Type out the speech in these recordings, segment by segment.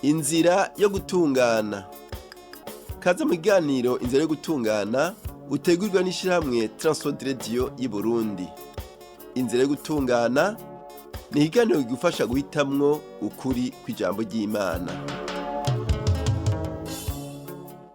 Inzira yo gutungana. Kaze mu kiganiro inzira yo gutungana utegurwa n'ishirahamwe TWR Radio I Burundi. Inzira yo gutungana ni ikiganiro kigufasha guhitamwo ukuri kw'ijambo ry'Imana.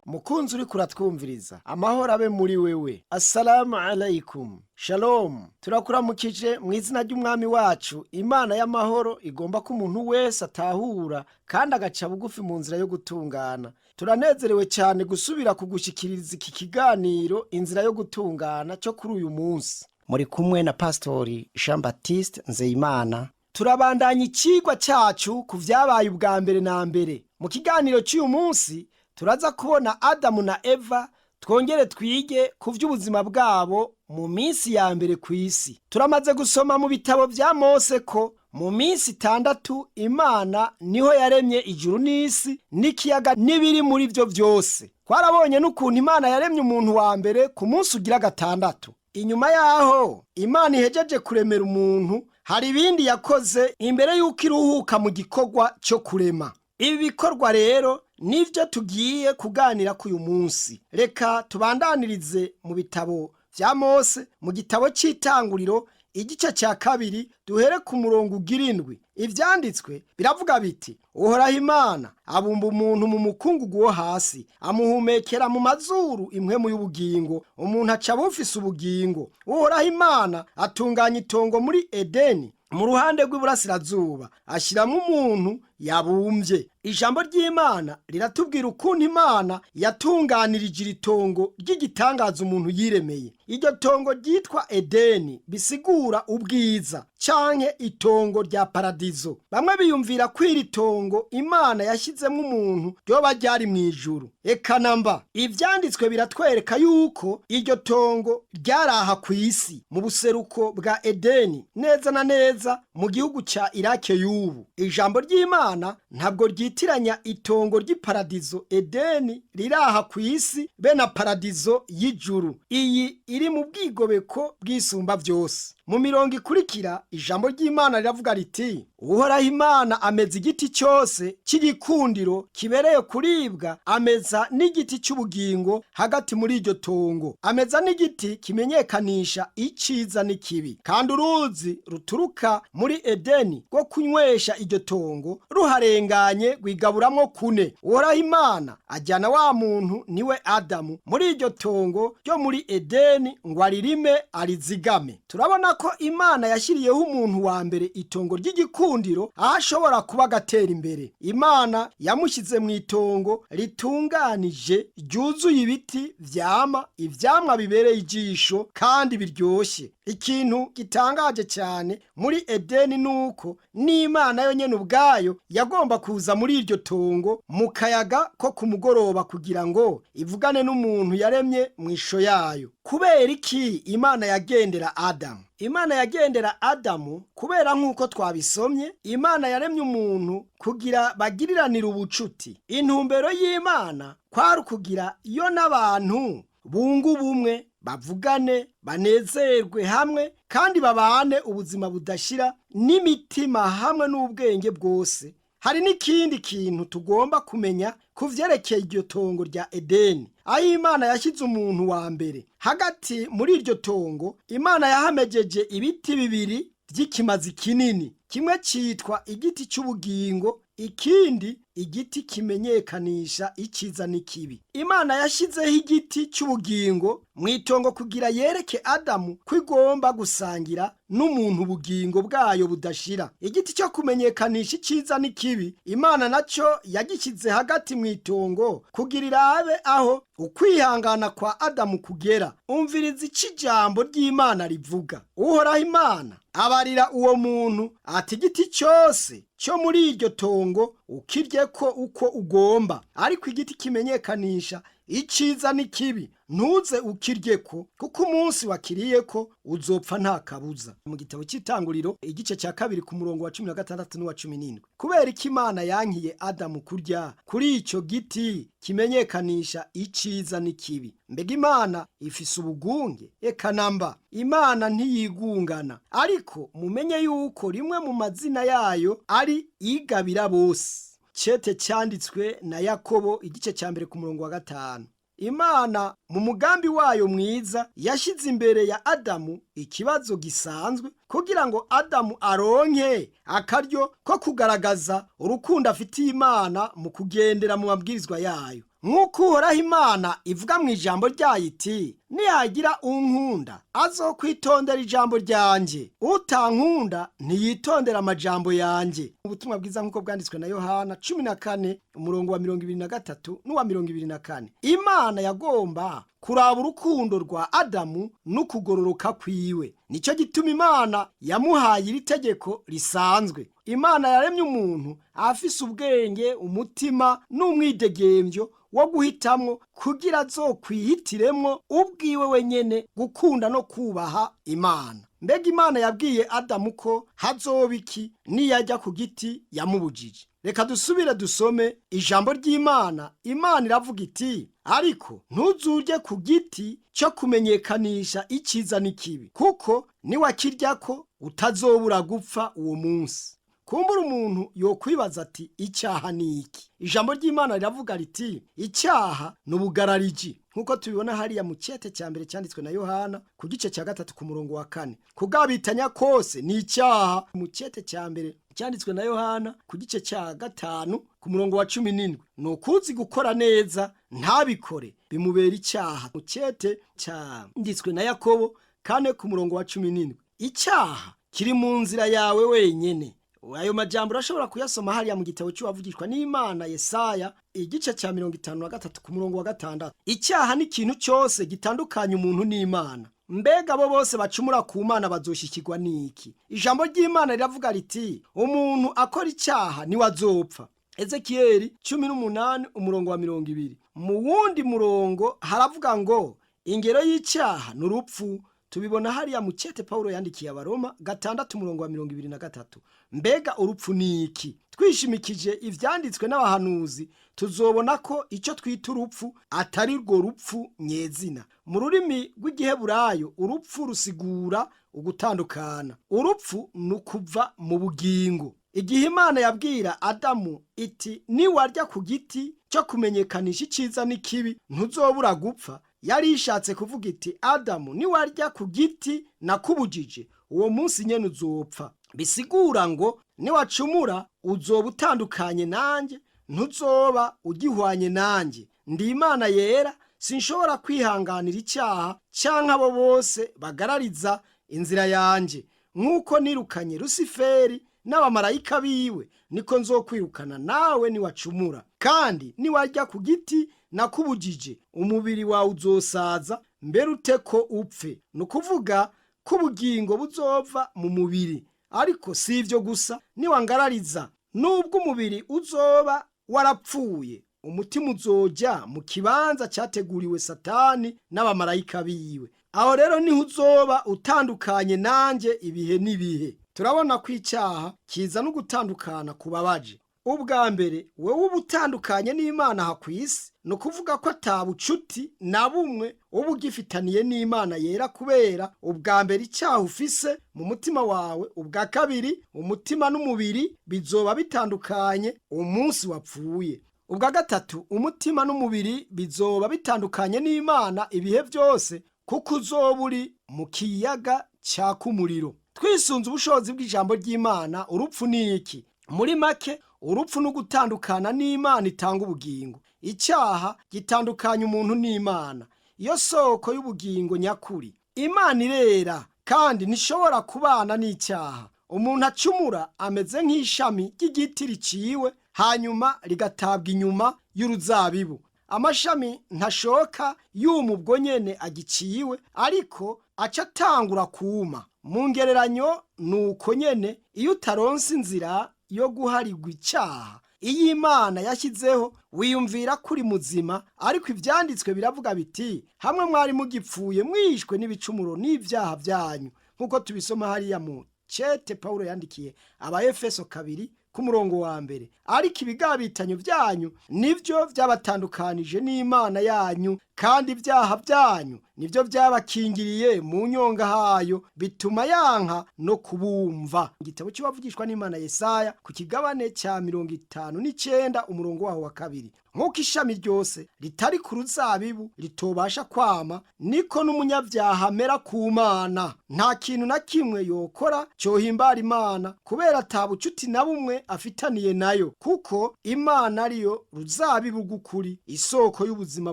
Mukunzi uri kuratwumviriza, amahoro abe muri wewe. Assalamu alaikum. Shalom. Turakuramukije mu izina ry'umwami wacu. Imana y'amahoro igomba ko umuntu wese atahura kandi agaca bugufi mu nzira yo gutungana. Turanezerewe cyane gusubira kugushikiriza iki kiganiro inzira yo gutungana cyo kuri uyu munsi. Muri kumwe na Pastori Jean Baptiste Nzeyimana. Turabandanya icigwa cyacu ku vyabaye ubwa mbere na mbere. Mu kiganiro cy'uyu munsi turaza kubona Adamu na Eva, twongere twige ku vy'ubuzima bwabo mu minsi ya mbere ku isi. Turamaze gusoma mu bitabo vya Mose ko mu minsi 6 Imana niho yaremye ijuru n'isi n'ikiyaga n'ibiri muri vyo vyose. Twarabonye n'ukuntu Imana yaremye umuntu wa mbere ku munsi ugira 6. Inyuma yaho Imana ihejeje kuremera umuntu, hari ibindi yakoze imbere y'uko iruhuka mu gikorwa cyo kurema. Ibi bikorwa rero nivyo tugiye kuganira ku uyu munsi. Reka tubandanirize mu bitabo vya Mose, mu gitabo c'Itanguriro igice cya 2 duhere ku murongo ugirindwi. Ivyanditswe biravuga biti: Uhoraho Imana abumba umuntu mu mukungugu wo hasi, amuhumekera mu mazuru impwemu y'ubugingo, umuntu aca bufise ubugingo. Uhoraho Imana atunganya itongo muri Edeni mu ruhande rw'iburasirazuba, ashiramwo umuntu yabumvye. Ijambo ry'Imana riratubwira ukuntu Imana yatunganirije iri tongo ry'igitangaza umuntu yiremeye. Iryo tongo ryitwa Edeni bisigura ubwiza canke itongo rya paradizo. Bamwe biyumvira ko iri tongo Imana yashizemwo umuntu ryoba ryari mw'ijuru. Eka namba, ivyanditswe biratwereka yuko iryo tongo ryaraha kw'isi mu buseruko bwa Edeni, neza na neza mu gihugu ca Irake y'ubu. Ijambo ry'Imana ntabwo ryitiranya itongo ry'iparadizo Edeni riraha kw'isi be na paradizo y'ijuru. Iyi iri mu bwigobeko bw'isumba vyose. Mu mirongo ikurikira ijambo ry'Imana riravuga riti: Uhoraho Imana ameza igiti cyose cy'igikundiro kibereye kuribwa, ameza n'igiti cy'ubugingo hagati muri iryo tongo, ameza n'igiti kimenyekanisha iciza n'ikibi. Kandi uruzi ruturuka muri Edeni rwo kunywesha iryo tongo ruharenganye rwigaburamwo 4. Uhoraho Imana ajyana wa muntu niwe Adamu muri iryo tongo ryo muri Edeni ngo aririme arizigame. Turabona ko Imana yashyiriyeho umuntu wa mbere itongo ry'igikundiro aho ashobora kuba agatera imbere. Imana yamushyize mu itongo ritunganije ryuzuye ibiti vyama, ivyamwa bibereye ijisho kandi biryoshye. Ikintu gitangaje cyane muri Edeni nuko n'Imana yo nyene ubwayo yagomba kuza muri iryo tongo mu kayaga ko ku mugoroba kugira ngo ivugane n'umuntu yaremye mu isho yayo. Kubera iki Imana yagendera Adamu? Imana yagendera Adamu kubera nk'uko twabisomye, Imana yaremye umuntu kugira bagiriranire ubucuti. Intumbero y'Imana kwari kugira iyo n'abantu bunga ubumwe, bavugane, banezerwe hamwe kandi babane ubuzima budashira n'imitima hamwe n'ubwenge bwose. Hari n'ikindi kintu tugomba kumenya ku vyerekeye iryo tongo rya Edeni, aho Imana yashyize umuntu wa mbere. Hagati muri iryo tongo Imana yahamejeje ibiti bibiri vy'ikimazi kinini, kimwe citwa igiti cy'ubugingo, ikindi igiti kimenyekanisha iciza n'ikibi. Imana yashyizeho igiti cy'ubugingo mwitongo kugira yereke Adamu ko igomba gusangira n'umuntu ubugingo bwayo budashira. Igiti cyo kumenyekanisha iciza n'ikibi Imana naco yagishyize hagati mwitongo kugira irabe aho ukwihangana kwa Adamu kugera. Umviriza ijambo ry'Imana rivuga: Uhoraho Imana abarira uwo muntu ati igiti cyose cyo muri iryo tongo ukiryeko uko ugomba, ariko igiti kimenyekanisha iciza n'ikibi ntuze ukiryeko, kuko umunsi wakiriyeko uzopfa nta kabuza. Mu gitabo cy'Itanguriro igice cya 2 ku murongo wa 16 n'uwa 17. Kubera iki Imana yankiye Adamu kurya kuri ico giti kimenyekanisha iciza n'ikibi? Mbega Imana ifise ubugunge? Eka namba, Imana ntiyigungana. Ariko mumenye yuko rimwe mu mazina yayo ari igabira bose, cete cyanditswe na Yakobo igice cya mbere ku murongo wa 5. Imana mu mugambi wayo mwiza yashyize imbere ya Adamu ikibazo gisanzwe kugira ngo Adamu aronke akaryo ko kugaragaza urukundo afitiye Imana mu kugendera mu mabwirizwa yayo. Nk'uko Uhoraho Imana ivuga mu ijambo ryayo iti, nihagira unkunda azokwitondera ijambo ryanje, utankunda ntiyitondera amajambo yanje. Ubutumwa bwiza nk'uko bwanditswe na Yohana 14 umurongo wa 23 n'uwa 24. Imana yagomba kuraba urukundo rwa Adamu n'ukugororoka kwiwe. Nicyo gituma Imana yamuhaye iri tegeko risanzwe. Imana yaremye umuntu afise ubwenge, umutima n'umwidegembyo wo guhitamwo kugira azokwihitiremwo ubwiwe wenyene gukunda no kubaha Imana. Mbega Imana yabwiye Adamu ko hazoba iki niyajya ku giti yamubujije? Reka dusubire dusome ijambo ry'Imana. Imana iravuga iti, ariko ntuzurye ku giti cyo kumenyekanisha icyiza n'ikibi, kuko niwakiryako utazobura gupfa uwo munsi. Kumbura umuntu yokwibaza ati, icyaha ni iki? Ijambo ry'Imana riravuga riti, icyaha n'ubugarariji, nkuko tubibona hariya mu cete cya mbere cyanditswe na Yohana ku gice cya 3 ku murongo wa 4. Kugabitanya kose ni icyaha. Mu cete cya mbere cyanditswe na Yohana ku gice cya 5 ku murongo wa 17, nukuzi gukora neza ntabikore bimubera icyaha. Mu cete cyanditswe na Yakobo 4 ku murongo wa 17, icyaha kiri mu nzira yawe wenyene. Ayo majambo urashobora kuyasoma hariya mu gitabo cy'uwavugishwa n'Imana Yesaya igice cya 53 ku murongo wa 6. Icyaha ni ikintu cyose gitandukanya umuntu n'Imana. Mbega abo bose bacumura ku Mana bazoshikirwa n'iki? Ijambo ry'Imana riravuga riti, umuntu akora icyaha ni wazopfa. Ezekiyeli 18 umurongo wa 20. Mu wundi murongo haravuga ngo ingero y'icyaha n'urupfu. Tubibona hariya mu cete Paulo yandikiye Abaroma 6 umurongo wa 23. Mbega urupfu ni iki? Twishimikije ivyanditswe n'abahanuzi tuzobona ko icyo twita urupfu atari rwo rupfu nyezina. Mu rurimi rw'Igiheburayo urupfu rusigura ugutandukana. Urupfu nukuva mu bugingo. Igihe Imana yabwira Adamu iti, niwarya ku giti cyo kumenyekanisha icyiza n'ikibi ntuzobura gupfa, yari ishatse kuvuga iti, Adamu niwarya ku giti nakubujije uwo munsi nyene uzopfa. Bisigura ngo niwacumura uzoba utandukanye nanjye, ntuzoba ugihwanye nanjye. Ndi Imana yera, sinshobora kwihanganira icyaha canke abo bose bagarariza inzira yanje. Nk'uko nirukanye Lusiferi n'abamarayika biwe, niko nzokwirukana nawe niwacumura. Kandi niwarya ku giti nakubujije, umubiri wawe uzosaza mbere uteko upfe. Nukuvuga ko ubugingo buzova mu mubiri. Ariko si ivyo gusa, niwangarariza nubwo umubiri uzoba warapfuye, umutima uzoja mu kibanza cyateguriwe Satani n'abamarayika biwe. Aho rero niho uzoba utandukanye nanjye ibihe n'ibihe. Turabona ko icyaha kiza no gutandukana kubabaje. Ubwa mbere wewe ubutandukanye n'Imana aha ku isi, no kuvuga ko atabucuti na bumwe uba ugifitaniye n'Imana yera, kubera ubwa mbere icyaha ufise mu mutima wawe. Ubwa kabiri umutima n'umubiri bizoba bitandukanye umunsi wapfuye. Ubwa gatatu umutima n'umubiri bizoba bitandukanye n'Imana ibihe byose, kuko uzoba uri mu kiyaga cyaka umuriro. Twisunze ubushobozi bw'ijambo ry'Imana, urupfu ni iki? Muri make, urupfu no gutandukana n'Imana itanga ubugingo. Icyaha gitandukanya umuntu n'Imana, iyo soko y'ubugingo nyakuri. Imana irera kandi ntishobora kubana n'icyaha. Umuntu acumura ameze nk'ishami ry'igiti riciwe hanyuma rigatabwa inyuma y'uruzabibu. Amashami ntashoka yuma ubwo nyene agiciwe, ariko aca atangura kuma. Mu ngereranyo nuko nyene iyo utaronse inzira yo guharigwa icyaha iyi Imana yashyizeho, wiyumvira kuri muzima. Ariko ivyanditswe biravuga biti, hamwe mwari mugipfuye mwishwe n'ibicumuro n'ivyaha byanyu, nkuko tubisoma hariya mu cete Paulo yandikiye Abaefeso 2 ku murongo wa 1. Ariko ibigabitanyo byanyu nivyo vyabatandukanije n'Imana yanyu, kandi ibyaha byanyu nibyo byabakingiriye mu nyonga hayo bituma yanka no kubumva. Igitabo cy'abavugishwa n'Imana Yesaya ku kigabane cya 59 umurongo waho wa 2. Nk'uko ishami ryose ritari ku ruzabibu ritobasha kwama, niko n'umunyabyaha amera ku Mana. Nta kintu na kimwe yokora cyohimbara Imana, kubera ata bucuti na bumwe afitaniye nayo, kuko Imana ariyo ruzabibu rw'ukuri, isoko y'ubuzima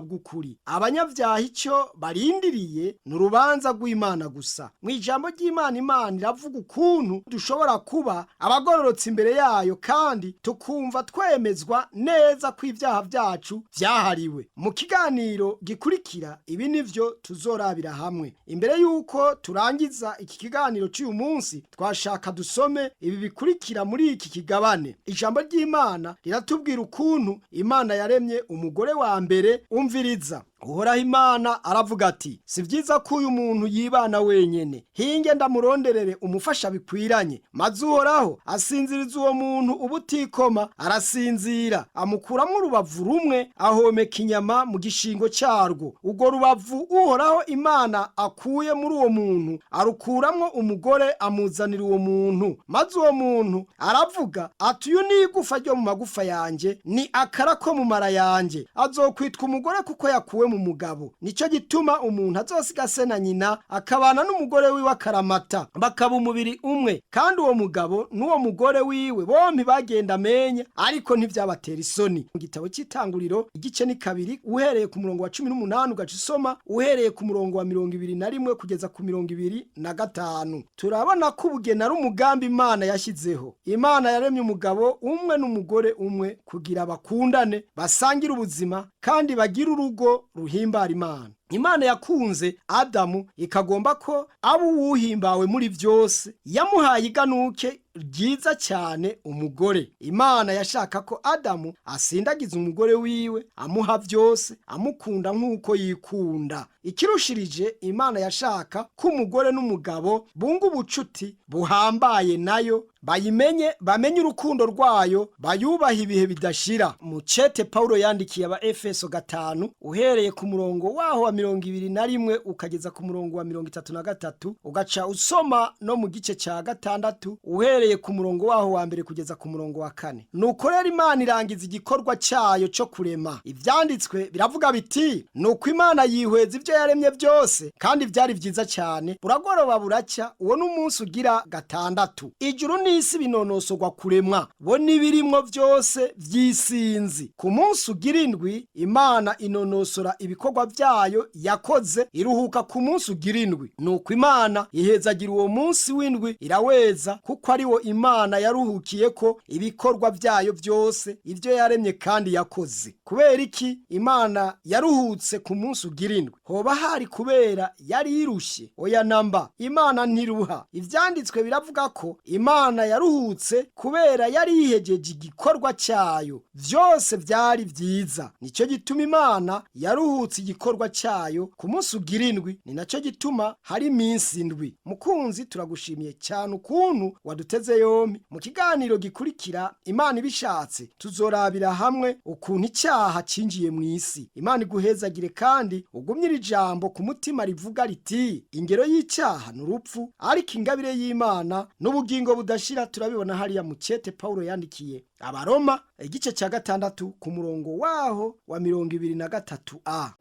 bw'ukuri. Abanyabyaha icyo barindiriye ni urubanza rw'Imana gusa. Mu ijambo ry'Imana, Imana iravuga ukuntu dushobora kuba abagororotse imbere yayo, kandi tukumva twemezwa neza ko ibyaha byacu byahariwe. Mu kiganiro gikurikira ibi nivyo tuzorabira hamwe. Imbere yuko turangiza iki kiganiro cy'uyu munsi, twashaka dusome ibi bikurikira muri iki kigabane. Ijambo ry'Imana riratubwira ukuntu Imana yaremye umugore wa mbere. Umviriza, Uhoraho Imana aravuga ati, si byiza ko uyu muntu yibana wenyene, hinge ndamuronderere umufasha bikwiranye. Maze Uhoraho asinziriza uwo muntu ubutikoma, arasinzira, amukuramwo urubavu rumwe, ahomeka inyama mu gishingo cyarwo. Urwo rubavu Uhoraho Imana akuye muri uwo muntu arukuramwo umugore, amuzanira uwo muntu. Maze uwo muntu aravuga ati, uyu ni igufa ryo mu magufa yanje, ni akara ko mu mara yanje. Azokwitwa umugore kuko yakuwe mu mugabo. Nico gituma umuntu azosiga se na nyina, akabana n'umugore wiwe akaramata, bakaba umubiri umwe. Kandi uwo mugabo n'uwo mugore wiwe bompi bagenda amenya, ariko ntivyabatera isoni. Mu gitabo cy'Itanguriro igice ni 2 uhereye ku murongo wa 18 ugaca usoma uhereye ku murongo wa 21 kugeza ku 25. Turabona ko ubugeni ari umugambi Imana yashyizeho. Imana yaremye umugabo umwe n'umugore umwe kugira bakundane, basangire ubuzima, kandi bagire urugo ruhimbara Imana. Imana yakunze Adamu ikagomba ko aba uwuhimbawe muri byose. Yamuhaye iganuke ryiza cyane umugore. Imana yashaka ko Adamu asindagiza umugore wiwe, amuha byose, amukunda nk'uko yikunda. Ikirushirije, Imana yashaka ko umugore n'umugabo bunga ubucuti buhambaye nayo, bayimenye, bamenye urukundo rwayo, bayubaha ibihe bidashira. Mu cete Paulo yandikiye aba Efeso 5 uhereye ku murongo waho wa 21 ukageza ku murongo wa 33, ugaca usoma no mu gice cya 6 uhereye ku murongo waho wa mbere kugeza ku murongo wa 4. Nuko rero Imana irangiza igikorwa cyayo cyo kurema. Ivyanditswe biravuga biti, nuko Imana yihweza ibyo yaremye byose, kandi byari byiza cyane. Buragoroba buracya, uwo n'umunsi ugira 6. Ijuru n'isi binonosogwa kuremwa, bo nibirimwo byose vyisinzi. Ku munsi ugira 7 Imana inonosora ibikorwa byayo yakoze, iruhuka ku munsi ugira 7. Nuko Imana ihezagira uwo munsi w'indwi, iraweza, kuko ari wo Imana yaruhukiye ko ibikorwa byayo byose, ibyo yaremye kandi yakoze. Kubera iki Imana yaruhutse ku munsi ugira 7? Hoba hari kubera yari irushye? Oya namba, Imana ntiruha. Ivyanditswe biravuga ko Imana yaruhutse kubera yari yihejeje igikorwa cyayo, byose byari byiza. Nico gituma Imana yaruhutse igikorwa cyayo ku munsi ugira 7. Ni naco gituma hari iminsi 7. Mukunzi, turagushimiye cyane ukuntu waduteze yombi. Mu kiganiro gikurikira, Imana ibishatse, tuzorabira hamwe ukuntu icyaha cinjiye mu isi. Imana iguhezagire, kandi ugumye ijambo ku mutima rivuga riti, ingero y'icyaha n'urupfu, ariko ingabire y'Imana n'ubugingo budashira. Turabibona hariya mu cete Paulo yandikiye Abaroma igice cya 6 ku murongo waho wa 23a.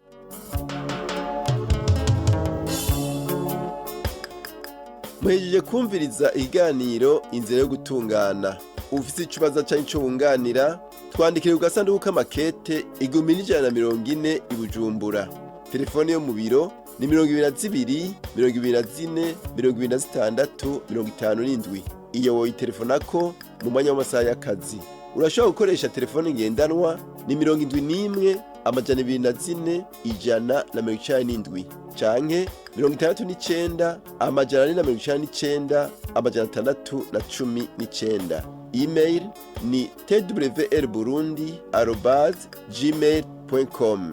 Muhejeje kumviriza ikiganiro Inzira yo Gutungana. Ufise ikibazo cyangwa icyo wunganira, twandikire ku gasanduku k'amakete 1140 i Bujumbura. Telefone yo mu biro ni 22 24 26 57. Iyo woyitelefonako mu mwanya w'amasaha y'akazi. Urashobora gukoresha telefone ngendanwa ni 71 204 197 canke 69 499 619. Email ni twrburundi@gmail.com.